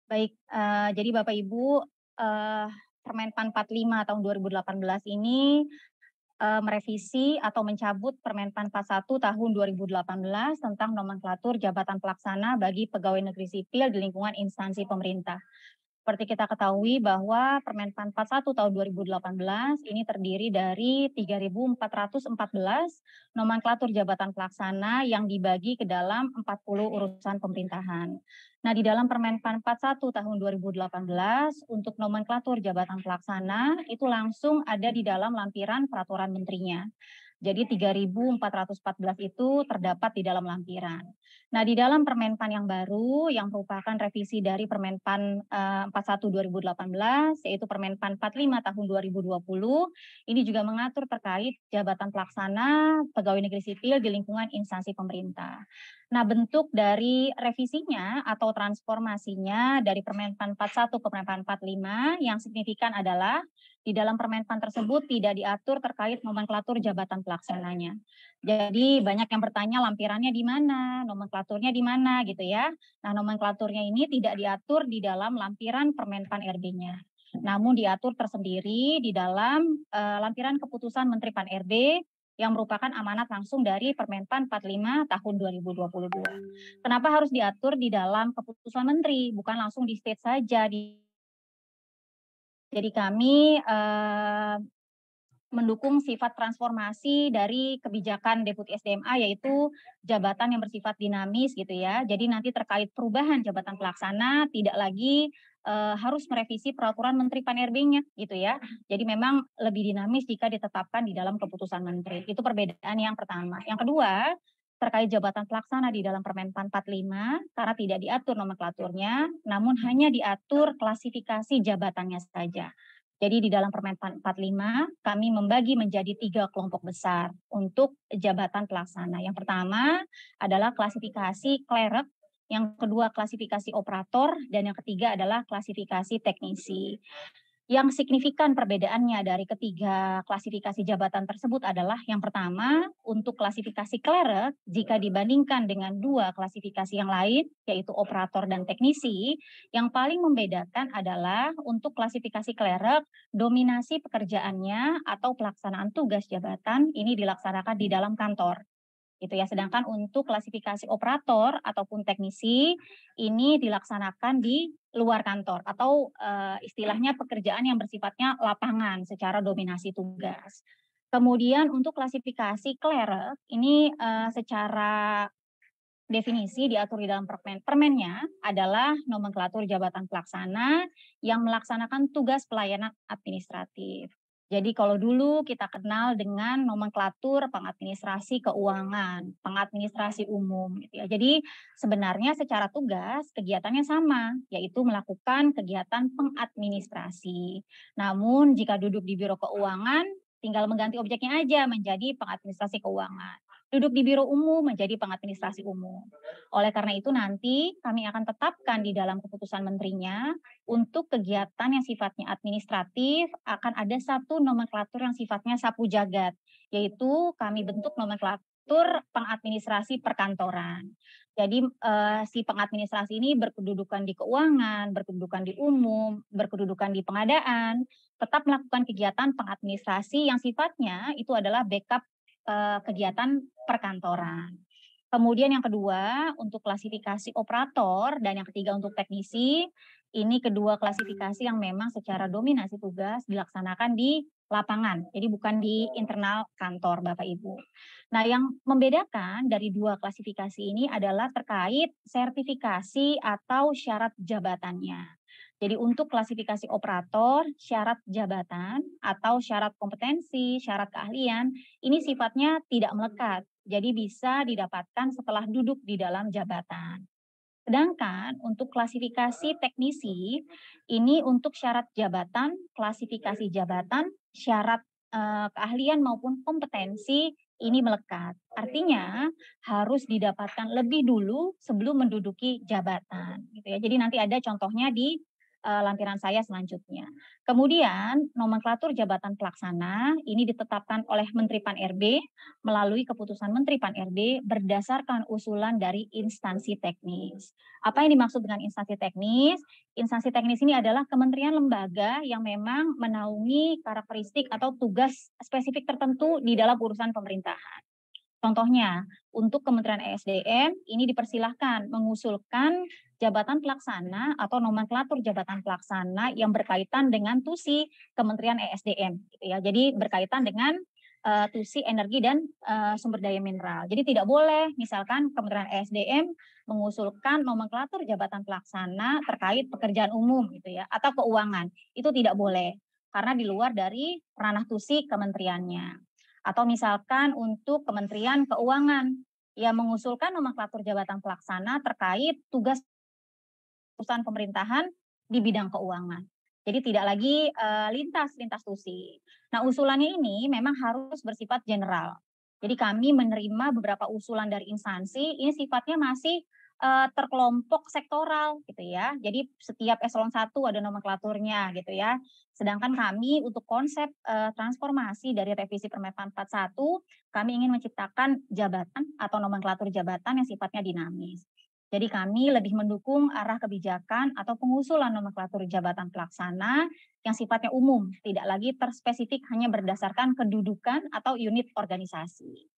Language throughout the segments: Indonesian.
Baik, jadi Bapak Ibu, eee, Permenpan 45 tahun 2018 ini, merevisi atau mencabut Permenpan 41 tahun 2018 tentang nomenklatur jabatan pelaksana bagi pegawai negeri sipil di lingkungan instansi pemerintah. Seperti kita ketahui bahwa Permenpan 41 tahun 2018 ini terdiri dari 3.414 nomenklatur jabatan pelaksana yang dibagi ke dalam 40 urusan pemerintahan. Nah, di dalam Permenpan 41 tahun 2018 untuk nomenklatur jabatan pelaksana itu langsung ada di dalam lampiran peraturan menterinya. Jadi 3.414 itu terdapat di dalam lampiran. Nah, di dalam Permenpan yang baru yang merupakan revisi dari Permenpan 41 2018 yaitu Permenpan 45 tahun 2020 ini juga mengatur terkait jabatan pelaksana pegawai negeri sipil di lingkungan instansi pemerintah. Nah, bentuk dari revisinya atau transformasinya dari Permenpan 41 ke Permenpan 45 yang signifikan adalah di dalam Permenpan tersebut tidak diatur terkait nomenklatur jabatan pelaksananya. Jadi banyak yang bertanya lampirannya di mana, nomenklaturnya di mana gitu ya. Nah, nomenklaturnya ini tidak diatur di dalam lampiran Permenpan RB-nya. Namun diatur tersendiri di dalam lampiran keputusan Menteri Pan RB yang merupakan amanat langsung dari Permenpan 45 tahun 2022. Kenapa harus diatur di dalam keputusan menteri, bukan langsung di state saja. Jadi kami mendukung sifat transformasi dari kebijakan Deputi SDMA yaitu jabatan yang bersifat dinamis gitu ya. Jadi nanti terkait perubahan jabatan pelaksana tidak lagi harus merevisi peraturan Menteri Pan RB-nya gitu ya. Jadi memang lebih dinamis jika ditetapkan di dalam keputusan menteri. Itu perbedaan yang pertama. Yang kedua, terkait jabatan pelaksana di dalam Permenpan 45 karena tidak diatur nomenklaturnya, namun hanya diatur klasifikasi jabatannya saja. Jadi di dalam Permenpan 45 kami membagi menjadi 3 kelompok besar untuk jabatan pelaksana. Yang pertama adalah klasifikasi klerek, yang kedua klasifikasi operator, dan yang ketiga adalah klasifikasi teknisi. Yang signifikan perbedaannya dari ketiga klasifikasi jabatan tersebut adalah yang pertama, untuk klasifikasi klerek, jika dibandingkan dengan dua klasifikasi yang lain, yaitu operator dan teknisi, yang paling membedakan adalah untuk klasifikasi klerek, dominasi pekerjaannya atau pelaksanaan tugas jabatan ini dilaksanakan di dalam kantor gitu ya. Sedangkan untuk klasifikasi operator ataupun teknisi ini dilaksanakan di luar kantor atau istilahnya pekerjaan yang bersifatnya lapangan secara dominasi tugas. Kemudian untuk klasifikasi klerek ini secara definisi diatur di dalam permennya adalah nomenklatur jabatan pelaksana yang melaksanakan tugas pelayanan administratif. Jadi kalau dulu kita kenal dengan nomenklatur pengadministrasi keuangan, pengadministrasi umum gitu ya. Jadi sebenarnya secara tugas kegiatannya sama, yaitu melakukan kegiatan pengadministrasi. Namun jika duduk di biro keuangan tinggal mengganti objeknya aja menjadi pengadministrasi keuangan. Duduk di biro umum menjadi pengadministrasi umum. Oleh karena itu nanti kami akan tetapkan di dalam keputusan menterinya untuk kegiatan yang sifatnya administratif akan ada satu nomenklatur yang sifatnya sapu jagat, yaitu kami bentuk nomenklatur pengadministrasi perkantoran. Jadi si pengadministrasi ini berkedudukan di keuangan, berkedudukan di umum, berkedudukan di pengadaan, tetap melakukan kegiatan pengadministrasi yang sifatnya itu adalah backup kegiatan perkantoran. Kemudian yang kedua, untuk klasifikasi operator dan yang ketiga untuk teknisi, ini kedua klasifikasi yang memang secara dominasi tugas dilaksanakan di lapangan, jadi bukan di internal kantor Bapak Ibu. Nah, yang membedakan dari dua klasifikasi ini adalah terkait sertifikasi atau syarat jabatannya. Jadi untuk klasifikasi operator, syarat jabatan atau syarat kompetensi, syarat keahlian, ini sifatnya tidak melekat. Jadi bisa didapatkan setelah duduk di dalam jabatan. Sedangkan untuk klasifikasi teknisi, ini untuk syarat jabatan, klasifikasi jabatan, syarat keahlian maupun kompetensi ini melekat. Artinya harus didapatkan lebih dulu sebelum menduduki jabatan gitu ya. Jadi nanti ada contohnya di lampiran saya selanjutnya. Kemudian nomenklatur jabatan pelaksana ini ditetapkan oleh Menteri Pan-RB melalui keputusan Menteri Pan-RB berdasarkan usulan dari instansi teknis. Apa yang dimaksud dengan instansi teknis? Instansi teknis ini adalah kementerian lembaga yang memang menaungi karakteristik atau tugas spesifik tertentu di dalam urusan pemerintahan. Contohnya, untuk Kementerian ESDM ini dipersilahkan mengusulkan jabatan pelaksana atau nomenklatur jabatan pelaksana yang berkaitan dengan TUSI Kementerian ESDM gitu ya. Jadi berkaitan dengan TUSI energi dan sumber daya mineral. Jadi tidak boleh misalkan Kementerian ESDM mengusulkan nomenklatur jabatan pelaksana terkait pekerjaan umum gitu ya atau keuangan. Itu tidak boleh karena di luar dari ranah TUSI kementeriannya. Atau misalkan untuk Kementerian Keuangan yang mengusulkan nomenklatur jabatan pelaksana terkait tugas perusahaan pemerintahan di bidang keuangan. Jadi tidak lagi lintas TUSI. Nah, usulannya ini memang harus bersifat general. Jadi kami menerima beberapa usulan dari instansi, ini sifatnya masih terkelompok sektoral gitu ya. Jadi setiap eselon 1 ada nomenklaturnya gitu ya. Sedangkan kami untuk konsep transformasi dari revisi Permenpan 41, kami ingin menciptakan jabatan atau nomenklatur jabatan yang sifatnya dinamis. Jadi kami lebih mendukung arah kebijakan atau pengusulan nomenklatur jabatan pelaksana yang sifatnya umum, tidak lagi terspesifik hanya berdasarkan kedudukan atau unit organisasi.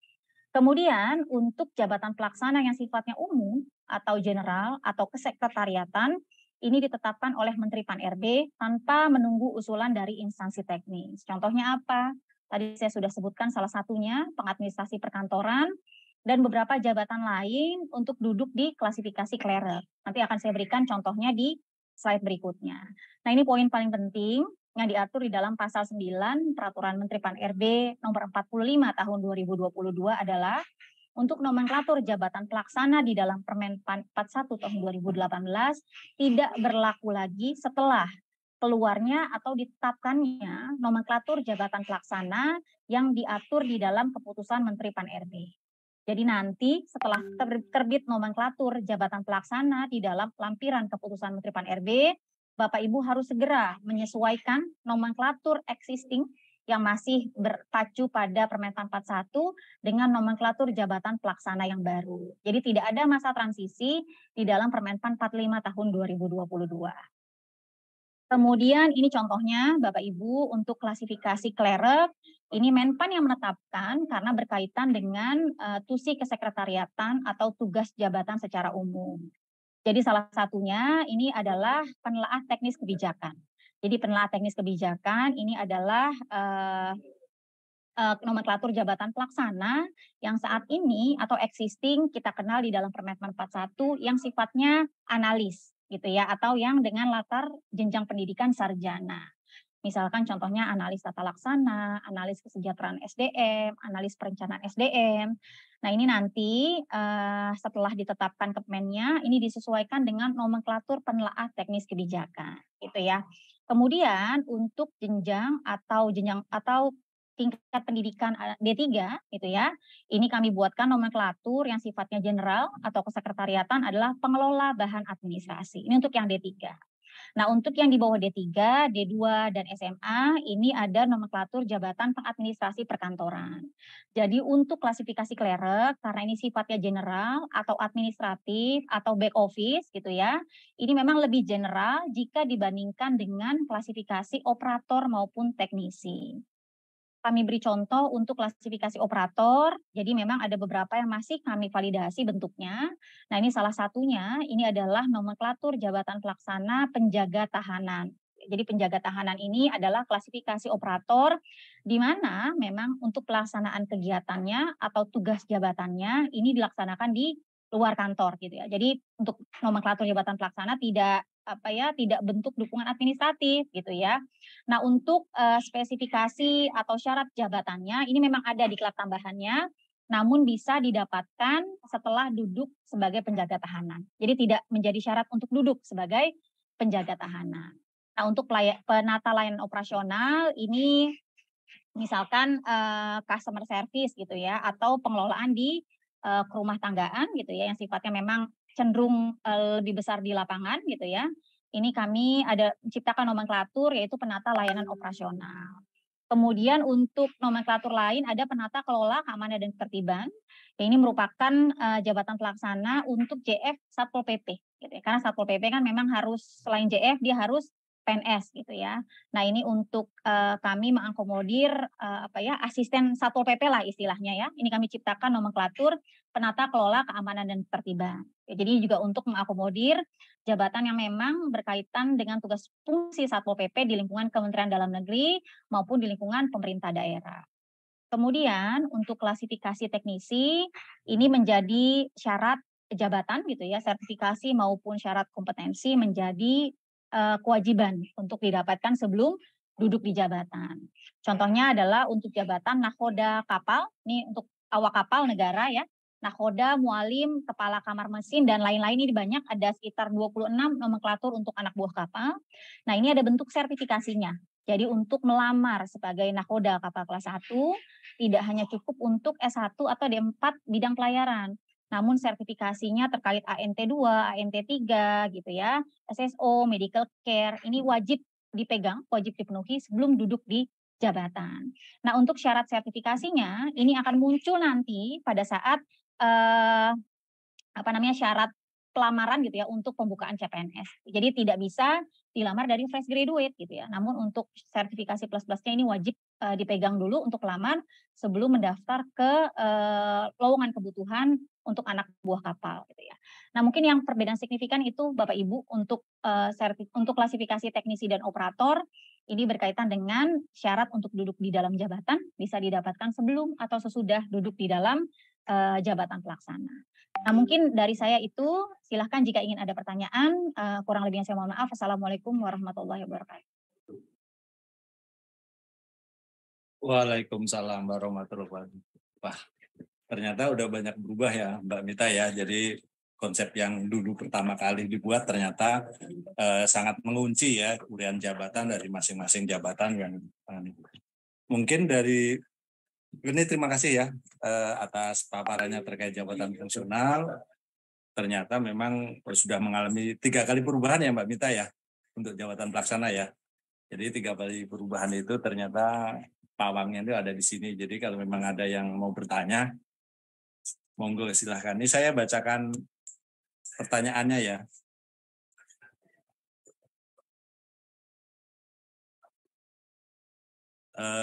Kemudian untuk jabatan pelaksana yang sifatnya umum atau general atau kesekretariatan, ini ditetapkan oleh Menteri Pan-RB tanpa menunggu usulan dari instansi teknis. Contohnya apa? Tadi saya sudah sebutkan salah satunya pengadministrasi perkantoran, dan beberapa jabatan lain untuk duduk di klasifikasi clerk. Nanti akan saya berikan contohnya di slide berikutnya. Nah, ini poin paling penting yang diatur di dalam pasal 9 Peraturan Menteri Pan-RB nomor 45 tahun 2022 adalah untuk nomenklatur jabatan pelaksana di dalam Permen Pan 41 tahun 2018 tidak berlaku lagi setelah keluarnya atau ditetapkannya nomenklatur jabatan pelaksana yang diatur di dalam keputusan Menteri Pan-RB. Jadi nanti setelah terbit nomenklatur jabatan pelaksana di dalam lampiran keputusan Menteri Pan-RB, Bapak Ibu harus segera menyesuaikan nomenklatur existing yang masih berpacu pada Permenpan 41 dengan nomenklatur jabatan pelaksana yang baru. Jadi tidak ada masa transisi di dalam Permenpan 45 tahun 2022. Kemudian ini contohnya Bapak Ibu untuk klasifikasi clerk, ini Menpan yang menetapkan karena berkaitan dengan TUSI kesekretariatan atau tugas jabatan secara umum. Jadi salah satunya ini adalah penelaah teknis kebijakan. Jadi penelaah teknis kebijakan ini adalah nomenklatur jabatan pelaksana yang saat ini atau existing kita kenal di dalam Permenpan 41 yang sifatnya analis gitu ya, atau yang dengan latar jenjang pendidikan sarjana. Misalkan contohnya analis tata laksana, analis kesejahteraan SDM, analis perencanaan SDM. Nah, ini nanti setelah ditetapkan Kemennya, ini disesuaikan dengan nomenklatur penelaah teknis kebijakan, gitu ya. Kemudian untuk jenjang atau tingkat pendidikan D3 gitu ya. Ini kami buatkan nomenklatur yang sifatnya general atau kesekretariatan adalah pengelola bahan administrasi. Ini untuk yang D3. Nah, untuk yang di bawah D3, D2, dan SMA, ini ada nomenklatur jabatan pengadministrasi perkantoran. Jadi untuk klasifikasi clerk, karena ini sifatnya general atau administratif atau back office gitu ya, ini memang lebih general jika dibandingkan dengan klasifikasi operator maupun teknisi. Kami beri contoh untuk klasifikasi operator, jadi memang ada beberapa yang masih kami validasi bentuknya. Nah, ini salah satunya, ini adalah nomenklatur jabatan pelaksana penjaga tahanan. Jadi penjaga tahanan ini adalah klasifikasi operator di mana memang untuk pelaksanaan kegiatannya atau tugas jabatannya ini dilaksanakan di luar kantor gitu ya. Jadi untuk nomenklatur jabatan pelaksana tidak bentuk dukungan administratif gitu ya. Nah, untuk spesifikasi atau syarat jabatannya ini memang ada di klab tambahannya, namun bisa didapatkan setelah duduk sebagai penjaga tahanan. Jadi tidak menjadi syarat untuk duduk sebagai penjaga tahanan. Nah, untuk penata layanan operasional ini misalkan customer service gitu ya, atau pengelolaan di kerumah tanggaan gitu ya, yang sifatnya memang cenderung lebih besar di lapangan gitu ya. ini kami ada menciptakan nomenklatur yaitu penata layanan operasional. Kemudian untuk nomenklatur lain ada penata kelola keamanan dan ketertiban. Ini merupakan jabatan pelaksana untuk JF Satpol PP gitu ya. Karena Satpol PP kan memang harus selain JF dia harus PNS gitu ya. Nah, ini untuk kami mengakomodir asisten Satpol PP lah istilahnya ya. Ini kami ciptakan nomenklatur penata kelola keamanan dan ketertiban. Ya, jadi juga untuk mengakomodir jabatan yang memang berkaitan dengan tugas fungsi Satpol PP di lingkungan Kementerian Dalam Negeri maupun di lingkungan pemerintah daerah. Kemudian untuk klasifikasi teknisi ini menjadi syarat jabatan gitu ya, sertifikasi maupun syarat kompetensi menjadi kewajiban untuk didapatkan sebelum duduk di jabatan. Contohnya adalah untuk jabatan nakoda kapal, ini untuk awak kapal negara ya, nakoda, mualim, kepala kamar mesin, dan lain-lain ini banyak, ada sekitar 26 nomenklatur untuk anak buah kapal. Nah, ini ada bentuk sertifikasinya. Jadi untuk melamar sebagai nakoda kapal kelas 1, tidak hanya cukup untuk S1 atau D4 bidang pelayaran, namun sertifikasinya terkait ANT2, ANT3 gitu ya, SSO, medical care, ini wajib dipegang, wajib dipenuhi sebelum duduk di jabatan. Nah, untuk syarat sertifikasinya ini akan muncul nanti pada saat eh, syarat pelamaran gitu ya untuk pembukaan CPNS. Jadi tidak bisa dilamar dari fresh graduate gitu ya. Namun untuk sertifikasi plus-plusnya ini wajib dipegang dulu untuk lamar sebelum mendaftar ke lowongan kebutuhan untuk anak buah kapal gitu ya. Nah, mungkin yang perbedaan signifikan itu Bapak Ibu untuk untuk klasifikasi teknisi dan operator ini berkaitan dengan syarat untuk duduk di dalam jabatan bisa didapatkan sebelum atau sesudah duduk di dalam jabatan pelaksana. Nah, mungkin dari saya itu, silahkan jika ingin ada pertanyaan, kurang lebihnya saya mohon maaf. Assalamualaikum warahmatullahi wabarakatuh. Waalaikumsalam warahmatullahi wabarakatuh. Wah, ternyata udah banyak berubah ya Mbak Mita ya. Jadi konsep yang dulu pertama kali dibuat ternyata sangat mengunci ya urian jabatan dari masing-masing jabatan yang mungkin dari ini terima kasih ya atas paparannya terkait jabatan fungsional. Ternyata memang sudah mengalami 3 kali perubahan ya Mbak Mita ya untuk jabatan pelaksana ya. Jadi 3 kali perubahan itu ternyata pawangnya itu ada di sini. Jadi kalau memang ada yang mau bertanya, monggo silahkan. Ini saya bacakan pertanyaannya ya.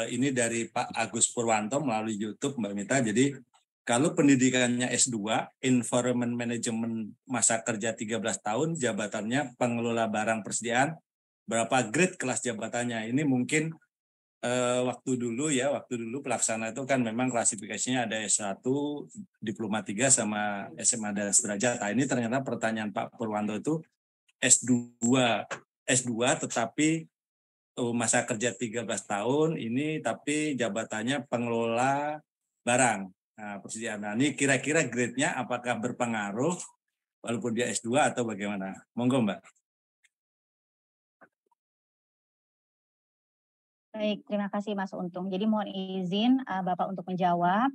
Ini dari Pak Agus Purwanto melalui YouTube Mbak Mita. Jadi kalau pendidikannya S2, Environment Management masa kerja 13 tahun, jabatannya pengelola barang persediaan, berapa grade kelas jabatannya? Ini mungkin waktu dulu pelaksana itu kan memang klasifikasinya ada S1, Diploma 3 sama SMA dan sederajat. Nah, ini ternyata pertanyaan Pak Purwanto itu S2 tetapi masa kerja 13 tahun ini tapi jabatannya pengelola barang persediaan. Nah, ini kira-kira grade-nya apakah berpengaruh walaupun dia S2 atau bagaimana? Monggo Mbak. Baik, terima kasih Mas Untung. Jadi mohon izin Bapak untuk menjawab.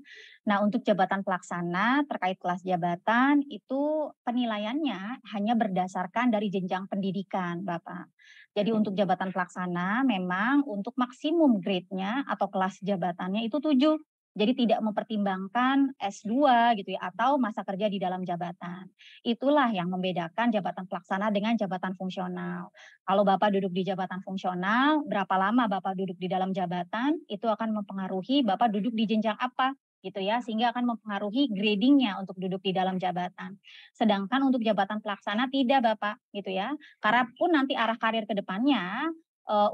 Nah, untuk jabatan pelaksana terkait kelas jabatan itu penilaiannya hanya berdasarkan dari jenjang pendidikan, Bapak. Jadi untuk jabatan pelaksana memang untuk maksimum grade-nya atau kelas jabatannya itu 7. Jadi tidak mempertimbangkan S2 gitu ya atau masa kerja di dalam jabatan. Itulah yang membedakan jabatan pelaksana dengan jabatan fungsional. Kalau Bapak duduk di jabatan fungsional, berapa lama Bapak duduk di dalam jabatan, itu akan mempengaruhi Bapak duduk di jenjang apa gitu ya, sehingga akan mempengaruhi gradingnya untuk duduk di dalam jabatan. Sedangkan untuk jabatan pelaksana tidak Bapak gitu ya. Karena pun nanti arah karir ke depannya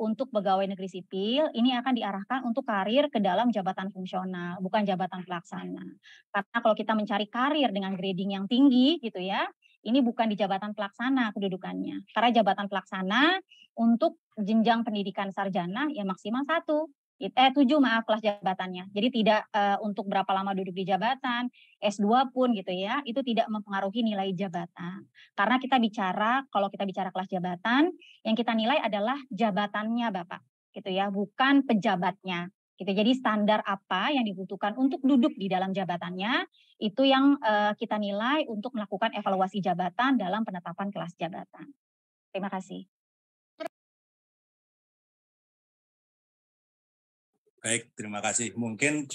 untuk pegawai negeri sipil ini akan diarahkan untuk karir ke dalam jabatan fungsional, bukan jabatan pelaksana. Karena kalau kita mencari karir dengan grading yang tinggi gitu ya, ini bukan di jabatan pelaksana kedudukannya. Karena jabatan pelaksana untuk jenjang pendidikan sarjana ya maksimal 7 maaf kelas jabatannya. Jadi tidak untuk berapa lama duduk di jabatan, S2 pun gitu ya, itu tidak mempengaruhi nilai jabatan. Karena kita bicara, kalau kita bicara kelas jabatan, yang kita nilai adalah jabatannya Bapak, gitu ya, bukan pejabatnya. Gitu. Jadi standar apa yang dibutuhkan untuk duduk di dalam jabatannya, itu yang kita nilai untuk melakukan evaluasi jabatan dalam penetapan kelas jabatan. Terima kasih. Baik, terima kasih. Mungkin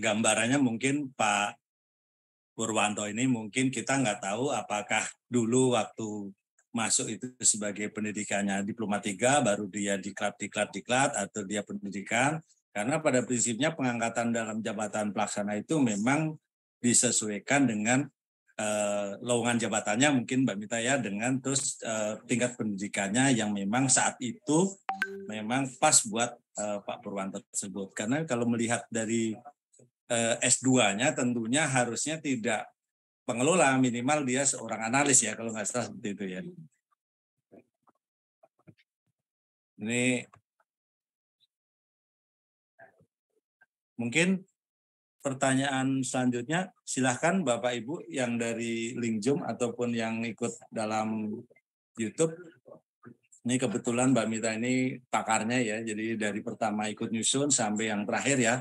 gambarannya mungkin Pak Purwanto ini mungkin kita nggak tahu apakah dulu waktu masuk itu sebagai pendidikannya Diploma 3, baru dia diklat, atau dia pendidikan. Karena pada prinsipnya pengangkatan dalam jabatan pelaksana itu memang disesuaikan dengan lowongan jabatannya mungkin Mbak Mita ya, dengan terus tingkat pendidikannya yang memang saat itu memang pas buat Pak Purwanto tersebut. Karena kalau melihat dari S2-nya tentunya harusnya tidak pengelola, minimal dia seorang analis ya, kalau nggak salah seperti itu ya. Ini mungkin pertanyaan selanjutnya, silahkan Bapak Ibu yang dari link Zoom ataupun yang ikut dalam YouTube. Ini kebetulan Mbak Mita ini pakarnya ya, jadi dari pertama ikut nyusun sampai yang terakhir ya,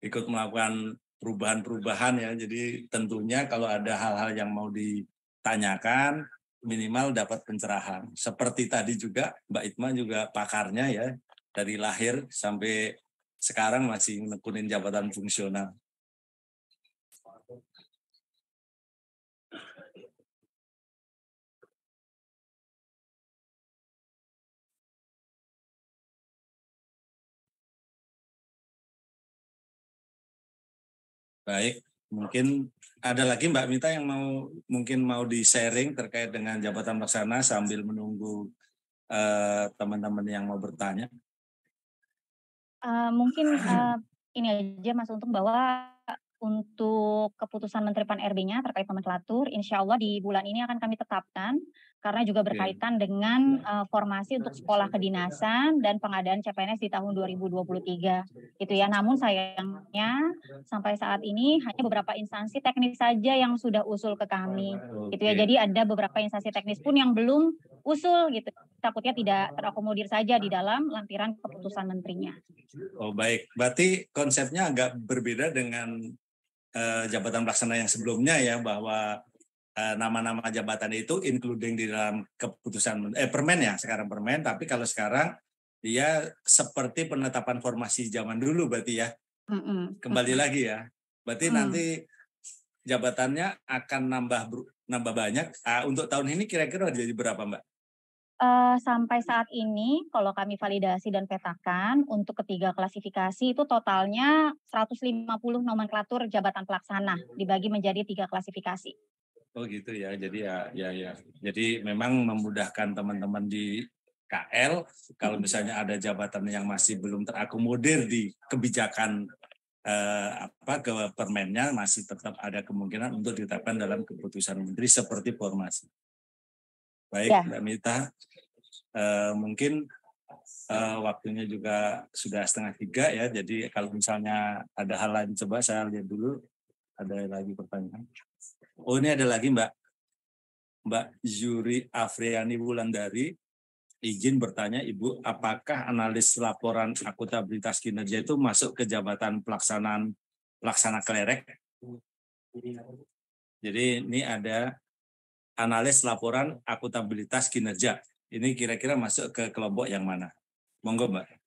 ikut melakukan perubahan-perubahan ya. Jadi tentunya kalau ada hal-hal yang mau ditanyakan, minimal dapat pencerahan. Seperti tadi juga Mbak Itma juga pakarnya ya, dari lahir sampai sekarang masih menekunin jabatan fungsional. Baik, mungkin ada lagi Mbak Mita yang mungkin mau di-sharing terkait dengan jabatan pelaksana sambil menunggu teman-teman yang mau bertanya. Mungkin ini aja Mas Untung, bahwa untuk keputusan Menteri Pan-RB-nya terkait nomenklatur, insya Allah di bulan ini akan kami tetapkan, karena juga berkaitan dengan formasi untuk sekolah kedinasan dan pengadaan CPNS di tahun 2023 gitu ya. Namun sayangnya sampai saat ini hanya beberapa instansi teknis saja yang sudah usul ke kami gitu ya. Jadi ada beberapa instansi teknis pun yang belum usul gitu. Takutnya tidak terakomodir saja di dalam lampiran keputusan menterinya. Oh baik, berarti konsepnya agak berbeda dengan jabatan pelaksana yang sebelumnya ya, bahwa nama-nama jabatan itu including di dalam keputusan permen ya, sekarang permen, tapi kalau sekarang dia seperti penetapan formasi zaman dulu berarti ya. Kembali lagi ya. Berarti nanti jabatannya akan nambah banyak. Untuk tahun ini kira-kira jadi berapa, Mbak? Sampai saat ini kalau kami validasi dan petakan untuk ketiga klasifikasi itu totalnya 150 nomenklatur jabatan pelaksana dibagi menjadi 3 klasifikasi. Oh gitu ya. Jadi ya. Jadi memang memudahkan teman-teman di KL kalau misalnya ada jabatan yang masih belum terakomodir di kebijakan ke permennya, masih tetap ada kemungkinan untuk ditetapkan dalam keputusan menteri seperti formasi. Baik, ya. Mbak Mita, mungkin waktunya juga sudah 2:30 ya. Jadi kalau misalnya ada hal lain, coba saya lihat dulu. Ada lagi pertanyaan? Oh, ini ada lagi Mbak Zuri Afriani Wulandari. Izin bertanya Ibu, apakah analis laporan akuntabilitas kinerja itu masuk ke jabatan pelaksana klerek? Jadi ini ada analis laporan akuntabilitas kinerja. Ini kira-kira masuk ke kelompok yang mana? Monggo Mbak.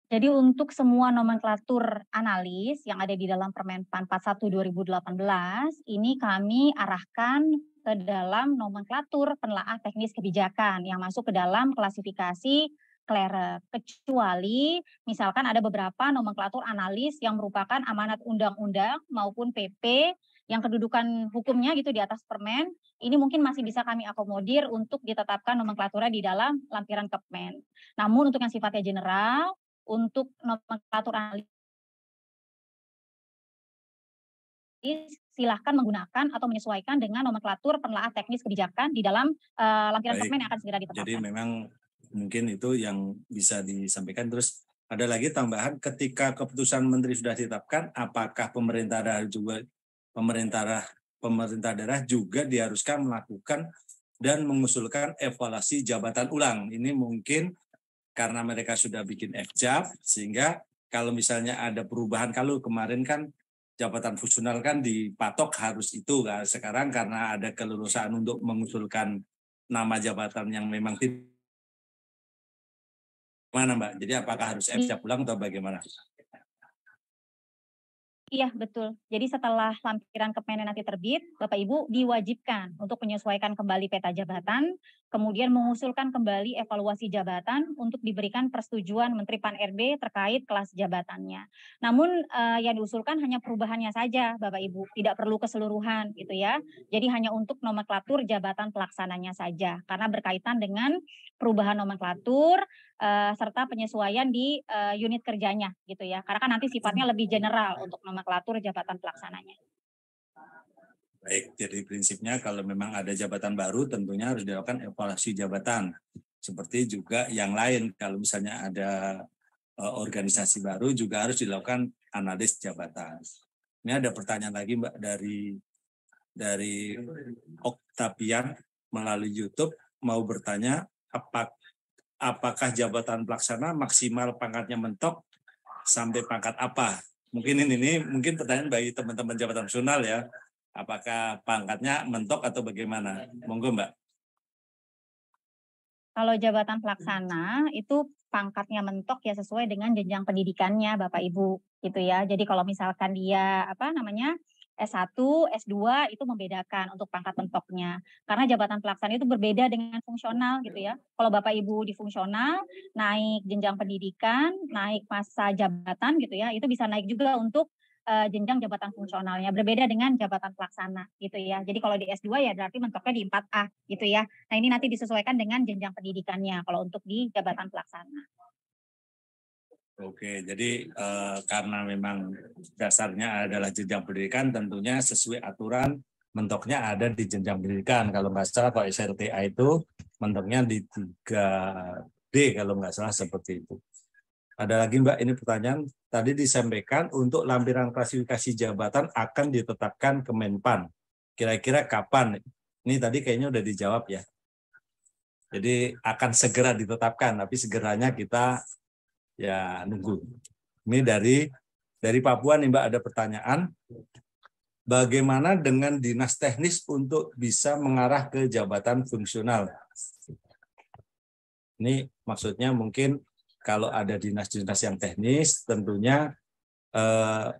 Jadi untuk semua nomenklatur analis yang ada di dalam Permen PAN 41 2018, ini kami arahkan ke dalam nomenklatur penelaah teknis kebijakan yang masuk ke dalam klasifikasi klerek. Kecuali misalkan ada beberapa nomenklatur analis yang merupakan amanat undang-undang maupun PP yang kedudukan hukumnya gitu di atas permen, ini mungkin masih bisa kami akomodir untuk ditetapkan nomenklaturnya di dalam lampiran Kepmen. Namun untuk yang sifatnya general, untuk nomenklatur analis silahkan menggunakan atau menyesuaikan dengan nomenklatur penelaah teknis kebijakan di dalam lampiran Kepmen yang akan segera ditetapkan. Jadi memang mungkin itu yang bisa disampaikan. Terus ada lagi tambahan, ketika keputusan menteri sudah ditetapkan, apakah pemerintah daerah juga diharuskan melakukan dan mengusulkan evaluasi jabatan ulang? Ini mungkin karena mereka sudah bikin FJAP, sehingga kalau misalnya ada perubahan, kalau kemarin kan jabatan fungsional kan dipatok harus itu, kan? Sekarang karena ada kelulusan untuk mengusulkan nama jabatan yang memang tidak mana Mbak? Jadi apakah harus siap ulang atau bagaimana? Iya, betul. Jadi setelah lampiran Kementerian nanti terbit, Bapak Ibu diwajibkan untuk menyesuaikan kembali peta jabatan, kemudian mengusulkan kembali evaluasi jabatan untuk diberikan persetujuan Menteri Pan-RB terkait kelas jabatannya. Namun yang diusulkan hanya perubahannya saja, Bapak Ibu, tidak perlu keseluruhan gitu ya. Jadi hanya untuk nomenklatur jabatan pelaksananya saja, karena berkaitan dengan perubahan nomenklatur serta penyesuaian di unit kerjanya gitu ya. Karena kan nanti sifatnya lebih general untuk nomenklatur jabatan pelaksananya. Baik, jadi prinsipnya kalau memang ada jabatan baru tentunya harus dilakukan evaluasi jabatan. Seperti juga yang lain, kalau misalnya ada organisasi baru juga harus dilakukan analis jabatan. Ini ada pertanyaan lagi Mbak dari Oktavian melalui YouTube mau bertanya apakah jabatan pelaksana maksimal pangkatnya mentok sampai pangkat apa? Mungkin ini mungkin pertanyaan bagi teman-teman jabatan fungsional ya. Apakah pangkatnya mentok atau bagaimana? Monggo Mbak. Kalau jabatan pelaksana itu pangkatnya mentok ya sesuai dengan jenjang pendidikannya Bapak Ibu gitu ya. Jadi kalau misalkan dia S1, S2 itu membedakan untuk pangkat mentoknya. Karena jabatan pelaksana itu berbeda dengan fungsional gitu ya. Kalau Bapak Ibu di fungsional naik jenjang pendidikan, naik masa jabatan gitu ya, itu bisa naik juga untuk jenjang jabatan fungsionalnya, berbeda dengan jabatan pelaksana gitu ya. Jadi kalau di S2 ya berarti mentoknya di 4A gitu ya. Nah ini nanti disesuaikan dengan jenjang pendidikannya kalau untuk di jabatan pelaksana. Oke, jadi karena memang dasarnya adalah jenjang pendidikan, tentunya sesuai aturan mentoknya ada di jenjang pendidikan. Kalau nggak salah, kalau SRTA itu mentoknya di 3D kalau nggak salah seperti itu. Ada lagi Mbak, ini pertanyaan. Tadi disampaikan untuk lampiran klasifikasi jabatan akan ditetapkan Kemenpan. Kira-kira kapan? Ini tadi kayaknya udah dijawab ya. Jadi akan segera ditetapkan, tapi segeranya kita ya nunggu. Ini dari Papua nih Mbak, ada pertanyaan. Bagaimana dengan dinas teknis untuk bisa mengarah ke jabatan fungsional? Ini maksudnya mungkin kalau ada dinas-dinas yang teknis, tentunya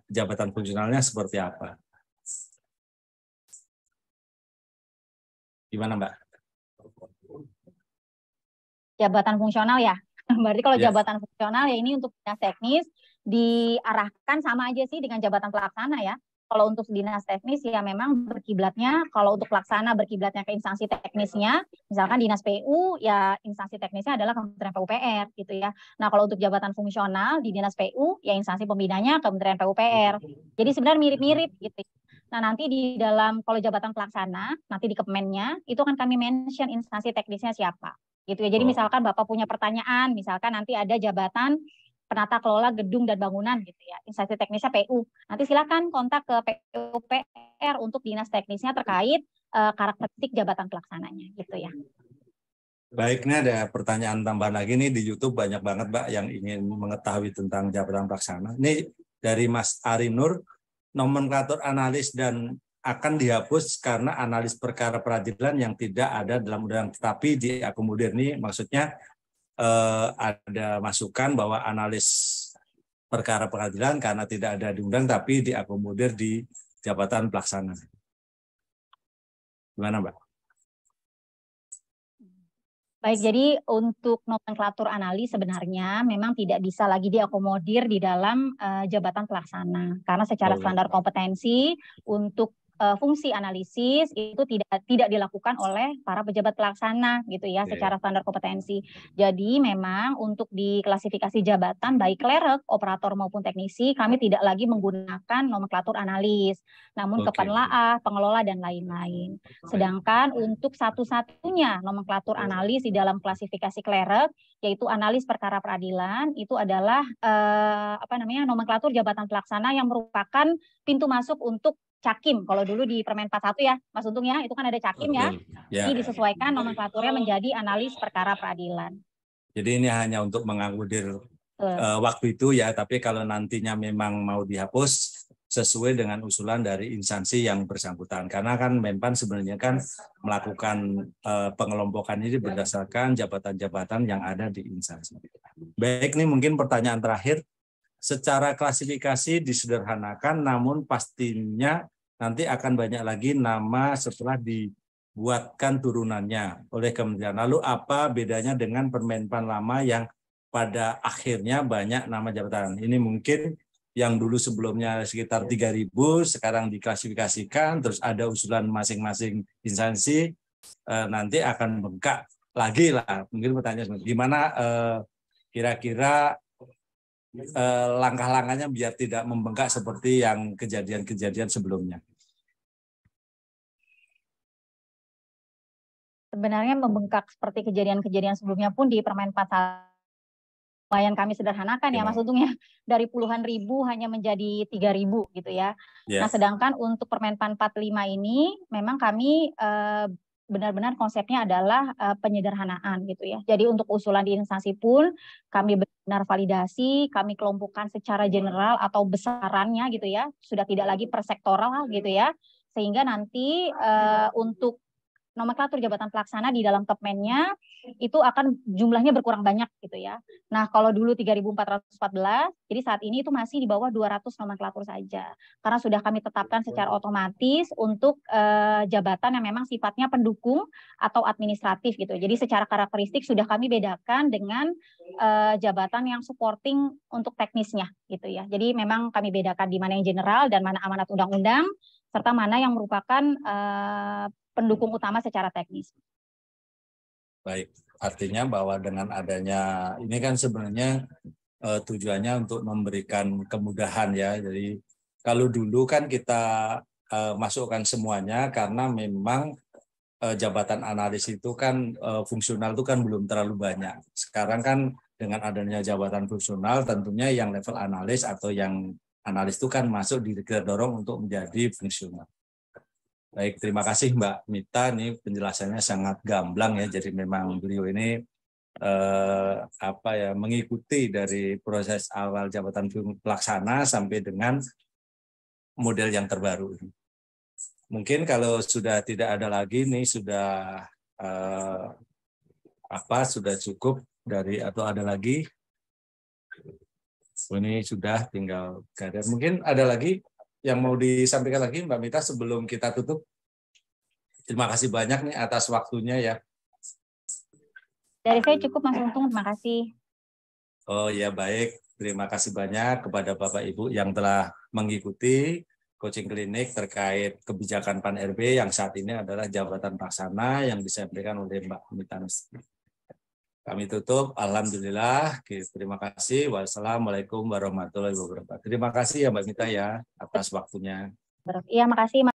jabatan fungsionalnya seperti apa? Gimana Mbak? Jabatan fungsional ya. Berarti kalau Ya. jabatan fungsional ya ini untuk dinas teknis diarahkan sama aja sih dengan jabatan pelaksana ya. Kalau untuk dinas teknis ya memang berkiblatnya, kalau untuk pelaksana berkiblatnya ke instansi teknisnya, misalkan dinas PU ya instansi teknisnya adalah Kementerian PUPR gitu ya. Nah kalau untuk jabatan fungsional di dinas PU ya instansi pembinanya Kementerian PUPR. Jadi sebenarnya mirip-mirip gitu. Nah nanti di dalam kalau jabatan pelaksana, nanti di Kemennya itu akan kami mention instansi teknisnya siapa gitu ya. Jadi misalkan Bapak punya pertanyaan, misalkan nanti ada jabatan penata kelola gedung dan bangunan gitu ya, instansi teknisnya PU. Nanti silakan kontak ke PUPR untuk dinas teknisnya terkait karakteristik jabatan pelaksananya gitu ya. Baik, ini ada pertanyaan tambahan lagi nih di YouTube, banyak banget Mbak yang ingin mengetahui tentang jabatan pelaksana. Ini dari Mas Ari Nur, nomenklatur analis dan akan dihapus karena analis perkara peradilan yang tidak ada dalam undang-undang, tetapi diakomodir. Nih maksudnya ada masukan bahwa analis perkara peradilan karena tidak ada di undang tapi diakomodir di jabatan pelaksana. Gimana Mbak? Baik, jadi untuk nomenklatur analis sebenarnya memang tidak bisa lagi diakomodir di dalam jabatan pelaksana karena secara standar kompetensi untuk fungsi analisis itu tidak dilakukan oleh para pejabat pelaksana gitu ya secara standar kompetensi. Jadi memang untuk di klasifikasi jabatan baik klerek, operator maupun teknisi kami tidak lagi menggunakan nomenklatur analis, namun kepenlaah, pengelola dan lain-lain. Sedangkan untuk satu-satunya nomenklatur analis di dalam klasifikasi klerek yaitu analis perkara peradilan itu adalah nomenklatur jabatan pelaksana yang merupakan pintu masuk untuk Cakim. Kalau dulu di Permen 41 ya, Mas Untung ya, itu kan ada Cakim ya. Jadi disesuaikan nomenklaturnya menjadi analis perkara peradilan. Jadi ini hanya untuk mengakomodir waktu itu ya, tapi kalau nantinya memang mau dihapus, sesuai dengan usulan dari instansi yang bersangkutan. Karena kan Menpan sebenarnya kan melakukan pengelompokan ini berdasarkan jabatan-jabatan yang ada di instansi. Baik, ini mungkin pertanyaan terakhir. Secara klasifikasi disederhanakan, namun pastinya nanti akan banyak lagi nama setelah dibuatkan turunannya oleh kementerian. Lalu apa bedanya dengan Permenpan lama yang pada akhirnya banyak nama jabatan? Ini mungkin yang dulu sebelumnya sekitar 3.000, sekarang diklasifikasikan, terus ada usulan masing-masing instansi, nanti akan bengkak lagi lah. Mungkin pertanyaan gimana kira-kira langkah-langkahnya biar tidak membengkak seperti yang kejadian-kejadian sebelumnya. Sebenarnya membengkak seperti kejadian-kejadian sebelumnya pun di Permen 41 lumayan kami sederhanakan ya Mas Untung ya, dari puluhan ribu hanya menjadi 3.000 gitu ya. Nah sedangkan untuk Permenpan 45 ini memang kami benar-benar konsepnya adalah penyederhanaan gitu ya. Jadi untuk usulan di instansi pun kami benar validasi, kami kelompokkan secara general atau besarannya gitu ya, sudah tidak lagi per sektoral gitu ya, sehingga nanti untuk nomenklatur jabatan pelaksana di dalam Kepmennya itu akan jumlahnya berkurang banyak gitu ya. Nah, kalau dulu 3.414, jadi saat ini itu masih di bawah 200 nomenklatur saja. Karena sudah kami tetapkan secara otomatis untuk jabatan yang memang sifatnya pendukung atau administratif gitu. Jadi secara karakteristik sudah kami bedakan dengan jabatan yang supporting untuk teknisnya gitu ya. Jadi memang kami bedakan di mana yang general dan mana amanat undang-undang, serta mana yang merupakan pendukung utama secara teknis. Baik, artinya bahwa dengan adanya ini kan sebenarnya tujuannya untuk memberikan kemudahan ya. Jadi kalau dulu kan kita masukkan semuanya karena memang jabatan analis itu kan fungsional itu kan belum terlalu banyak. Sekarang kan dengan adanya jabatan fungsional tentunya yang level analis atau yang analis itu kan masuk kita dorong untuk menjadi fungsional. Baik, terima kasih Mbak Mita. Ini penjelasannya sangat gamblang ya. Jadi memang beliau ini mengikuti dari proses awal jabatan pelaksana sampai dengan model yang terbaru. Mungkin kalau sudah tidak ada lagi, nih sudah sudah cukup dari atau ada lagi? Ini sudah tinggal kader. Mungkin ada lagi yang mau disampaikan lagi Mbak Mita sebelum kita tutup? Terima kasih banyak nih atas waktunya ya. Dari saya cukup Mas Untung, terima kasih. Oh ya baik, terima kasih banyak kepada Bapak Ibu yang telah mengikuti coaching klinik terkait kebijakan Pan RB yang saat ini adalah jabatan pelaksana yang disampaikan oleh Mbak Mita. Kami tutup, alhamdulillah. Terima kasih. Wassalamualaikum warahmatullahi wabarakatuh. Terima kasih ya Mbak Mita ya atas waktunya. Iya, makasih.